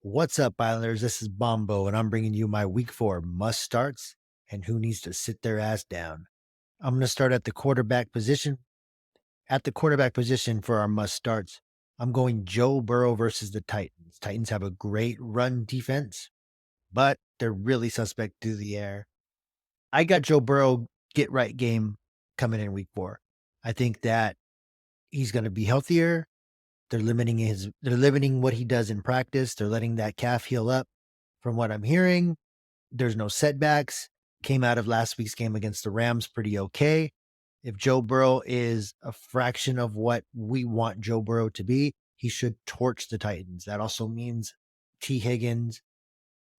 What's up, Islanders? This is Bombo, and I'm bringing you my week 4 must starts and who needs to sit their ass down. I'm going to start at the quarterback position. At the quarterback position for our must starts, I'm going Joe Burrow versus the Titans. Titans have a great run defense, but they're really suspect through the air. I got Joe Burrow get right game coming in week 4. I think that he's going to be healthier. They're limiting what he does in practice. They're letting that calf heal up. From what I'm hearing, there's no setbacks. Came out of last week's game against the Rams pretty okay. If Joe Burrow is a fraction of what we want Joe Burrow to be, he should torch the Titans. That also means T. Higgins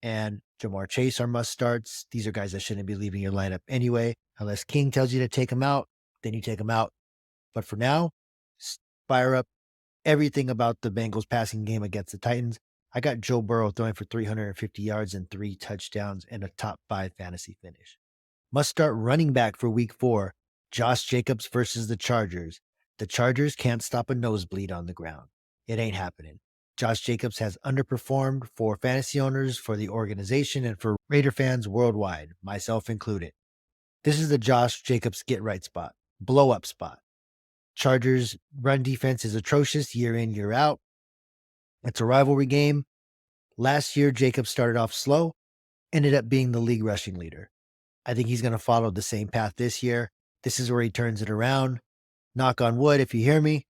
and Jamar Chase are must starts. These are guys that shouldn't be leaving your lineup anyway. Unless King tells you to take them out, then you take them out. But for now, fire up everything about the Bengals passing game against the Titans. I got Joe Burrow throwing for 350 yards and 3 touchdowns and a top 5 fantasy finish. Must start running back for week 4, Josh Jacobs versus the Chargers. The Chargers can't stop a nosebleed on the ground. It ain't happening. Josh Jacobs has underperformed for fantasy owners, for the organization, and for Raider fans worldwide, myself included. This is the Josh Jacobs get right spot, blow up spot. Chargers run defense is atrocious year in, year out. It's a rivalry game. Last year, Jacobs started off slow, ended up being the league rushing leader. I think he's going to follow the same path this year. This is where he turns it around. Knock on wood, if you hear me.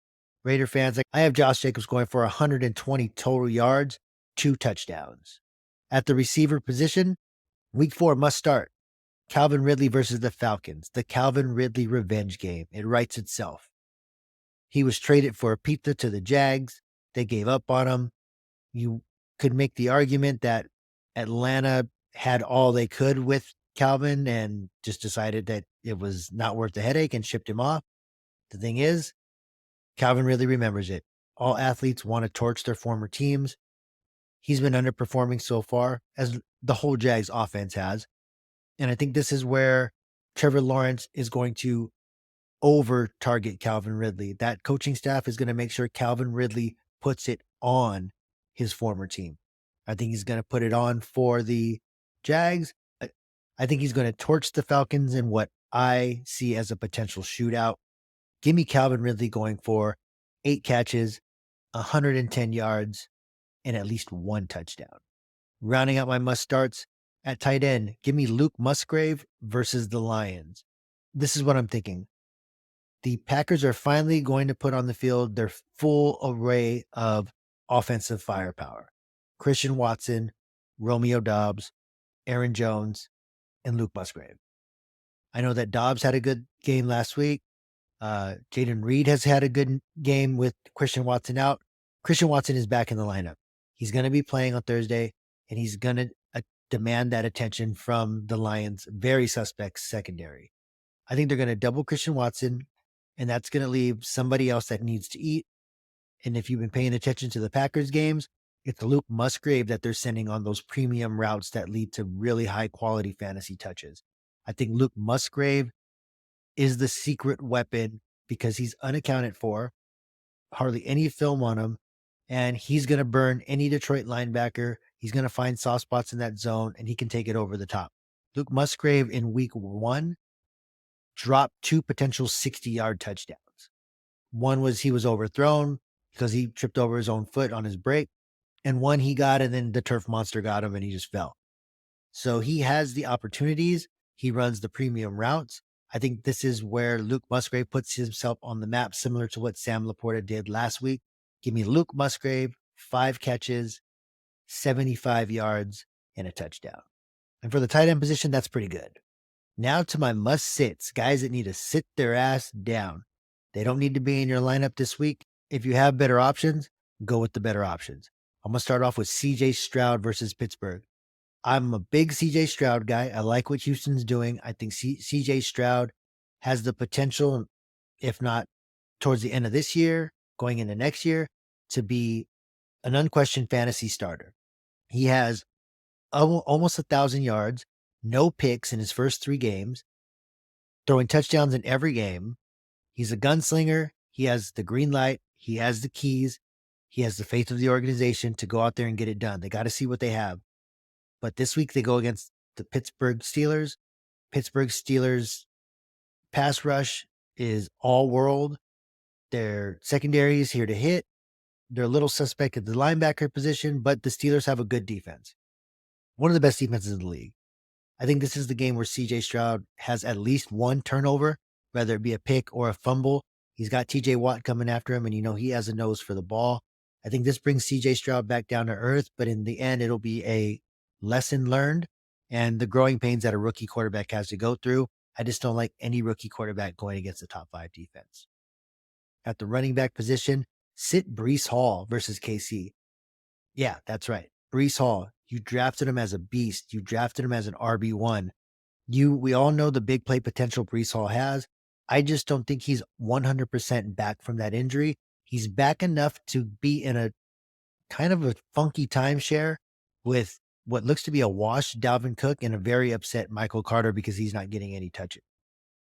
Raider fans, I have Josh Jacobs going for 120 total yards, 2 touchdowns. At the receiver position, week 4 must start. Calvin Ridley versus the Falcons. The Calvin Ridley revenge game. It writes itself. He was traded for a pizza to the Jags. They gave up on him. You could make the argument that Atlanta had all they could with Calvin and just decided that it was not worth the headache and shipped him off. The thing is, Calvin really remembers it. All athletes want to torch their former teams. He's been underperforming so far, as the whole Jags offense has. And I think this is where Trevor Lawrence is going to over target Calvin Ridley. That coaching staff is going to make sure Calvin Ridley puts it on his former team. I think he's going to put it on for the Jags. I think he's going to torch the Falcons in what I see as a potential shootout. Give me Calvin Ridley going for 8 catches, 110 yards, and at least 1 touchdown. Rounding out my must starts at tight end, give me Luke Musgrave versus the Lions. This is what I'm thinking. The Packers are finally going to put on the field their full array of offensive firepower. Christian Watson, Romeo Doubs, Aaron Jones, and Luke Musgrave. I know that Dobbs had a good game last week. Jaden Reed has had a good game with Christian Watson out. Christian Watson is back in the lineup. He's going to be playing on Thursday, and he's going to demand that attention from the Lions' very suspect secondary. I think they're going to double Christian Watson, and that's going to leave somebody else that needs to eat. And if you've been paying attention to the Packers games, it's Luke Musgrave that they're sending on those premium routes that lead to really high quality fantasy touches. I think Luke Musgrave is the secret weapon because he's unaccounted for, hardly any film on him, and he's going to burn any Detroit linebacker. He's going to find soft spots in that zone, and he can take it over the top. Luke Musgrave in week 1 dropped 2 potential 60-yard touchdowns. One was he was overthrown because he tripped over his own foot on his break, and one he got, and then the turf monster got him, and he just fell. So he has the opportunities. He runs the premium routes. I think this is where Luke Musgrave puts himself on the map, similar to what Sam Laporta did last week. Give me Luke Musgrave, 5 catches, 75 yards, and a touchdown. And for the tight end position, that's pretty good. Now to my must sits, guys that need to sit their ass down. They don't need to be in your lineup this week. If you have better options, go with the better options. I'm going to start off with CJ Stroud versus Pittsburgh. I'm a big CJ Stroud guy. I like what Houston's doing. I think CJ Stroud has the potential, if not towards the end of this year, going into next year, to be an unquestioned fantasy starter. He has almost 1,000 yards, no picks in his first 3 games, throwing touchdowns in every game. He's a gunslinger. He has the green light. He has the keys. He has the faith of the organization to go out there and get it done. They got to see what they have. But this week they go against the Pittsburgh Steelers. Pittsburgh Steelers pass rush is all world. Their secondary is here to hit. They're a little suspect at the linebacker position, but the Steelers have a good defense. One of the best defenses in the league. I think this is the game where CJ Stroud has at least one turnover, whether it be a pick or a fumble. He's got TJ Watt coming after him, and he has a nose for the ball. I think this brings CJ Stroud back down to earth, but in the end, it'll be a lesson learned and the growing pains that a rookie quarterback has to go through. I just don't like any rookie quarterback going against a top 5 defense. At the running back position, sit Breece Hall versus KC. Yeah, that's right. Breece Hall. You drafted him as a beast. You drafted him as an RB1. We all know the big play potential Breece Hall has. I just don't think he's 100% back from that injury. He's back enough to be in a kind of a funky timeshare with what looks to be a washed Dalvin Cook and a very upset Michael Carter because he's not getting any touches.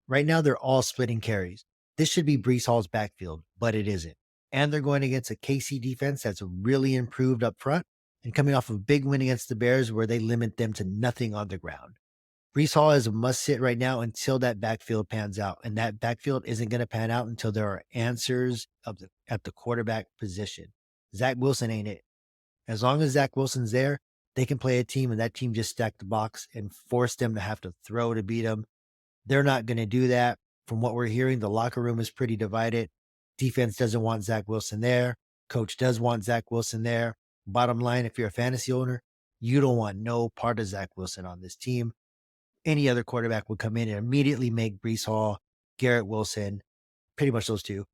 Right now, they're all splitting carries. This should be Breece Hall's backfield, but it isn't. And they're going against a KC defense that's really improved up front and coming off of a big win against the Bears where they limit them to nothing on the ground. Breece Hall is a must sit right now until that backfield pans out. And that backfield isn't going to pan out until there are answers at the quarterback position. Zach Wilson ain't it. As long as Zach Wilson's there, they can play a team and that team just stack the box and force them to have to throw to beat them. They're not going to do that. From what we're hearing, the locker room is pretty divided. Defense doesn't want Zach Wilson there. Coach does want Zach Wilson there. Bottom line, if you're a fantasy owner, you don't want no part of Zach Wilson on this team. Any other quarterback would come in and immediately make Breece Hall, Garrett Wilson, pretty much those two,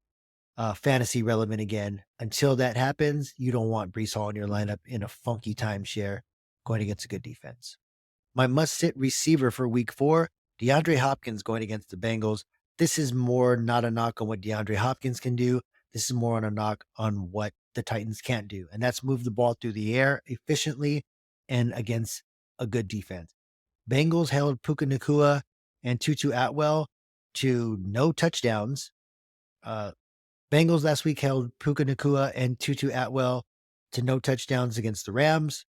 fantasy relevant again. Until that happens, you don't want Breece Hall in your lineup in a funky timeshare going against a good defense. My must-sit receiver for week 4, DeAndre Hopkins going against the Bengals. This is more not a knock on what DeAndre Hopkins can do. This is more on a knock on what the Titans can't do, and that's move the ball through the air efficiently and against a good defense. Bengals held Puka Nacua and Tutu Atwell to no touchdowns. Bengals last week held Puka Nacua and Tutu Atwell to no touchdowns against the Rams.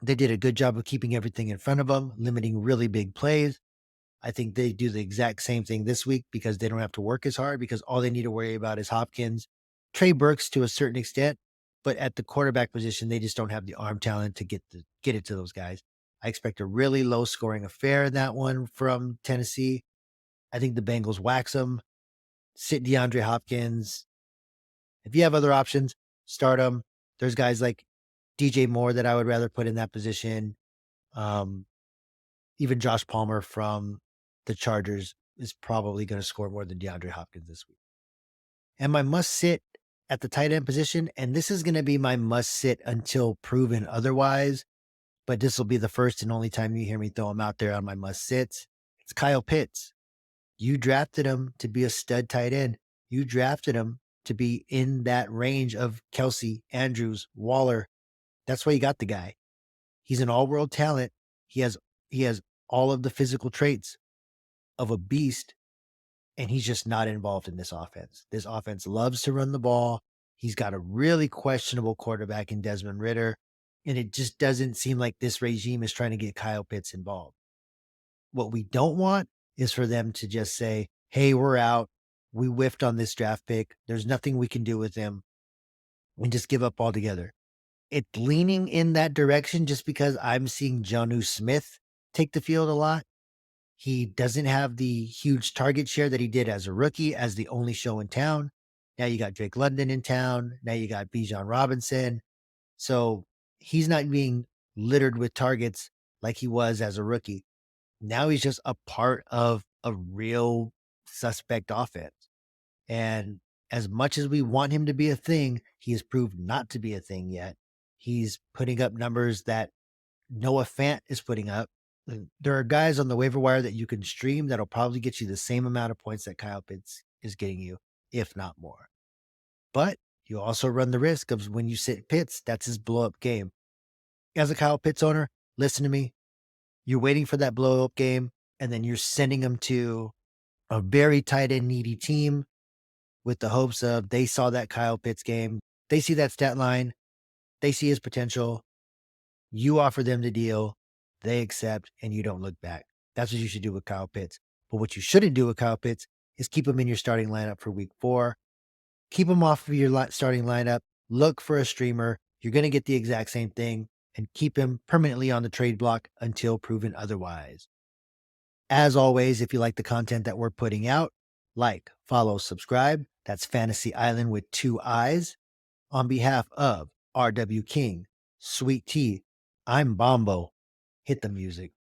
They did a good job of keeping everything in front of them, limiting really big plays. I think they do the exact same thing this week because they don't have to work as hard because all they need to worry about is Hopkins, Trey Burks to a certain extent, but at the quarterback position, they just don't have the arm talent to get it to those guys. I expect a really low scoring affair in that one from Tennessee. I think the Bengals wax them, sit DeAndre Hopkins. If you have other options, start them. There's guys like DJ Moore that I would rather put in that position. Even Josh Palmer from the Chargers is probably going to score more than DeAndre Hopkins this week. And my must sit at the tight end position, and this is going to be my must sit until proven otherwise, but this will be the first and only time you hear me throw him out there on my must sits. It's Kyle Pitts. You drafted him to be a stud tight end. You drafted him to be in that range of Kelsey, Andrews, Waller. That's why you got the guy. He's an all-world talent. He has all of the physical traits of a beast, and he's just not involved in this offense. This offense loves to run the ball. He's got a really questionable quarterback in Desmond Ridder, and it just doesn't seem like this regime is trying to get Kyle Pitts involved. What we don't want is for them to just say, hey, we're out. We whiffed on this draft pick. There's nothing we can do with him. And just give up altogether. It's leaning in that direction just because I'm seeing Jonnu Smith take the field a lot. He doesn't have the huge target share that he did as a rookie, as the only show in town. Now you got Drake London in town. Now you got Bijan Robinson. So he's not being littered with targets like he was as a rookie. Now he's just a part of a real suspect offense. And as much as we want him to be a thing, he has proved not to be a thing yet. He's putting up numbers that Noah Fant is putting up. There are guys on the waiver wire that you can stream that'll probably get you the same amount of points that Kyle Pitts is getting you, if not more. But you also run the risk of when you sit Pitts, that's his blow-up game. As a Kyle Pitts owner, listen to me. You're waiting for that blow-up game, and then you're sending him to a very tight end needy team with the hopes of they saw that Kyle Pitts game. They see that stat line, they see his potential, you offer them the deal, they accept, and you don't look back. That's what you should do with Kyle Pitts. But what you shouldn't do with Kyle Pitts is keep him in your starting lineup for week 4. Keep him off of your starting lineup. Look for a streamer. You're going to get the exact same thing, and keep him permanently on the trade block until proven otherwise. As always, if you like the content that we're putting out, like, follow, subscribe. That's Fantasy Island with 2 eyes. On behalf of RW King, Sweet Tea, I'm Bombo. Hit the music.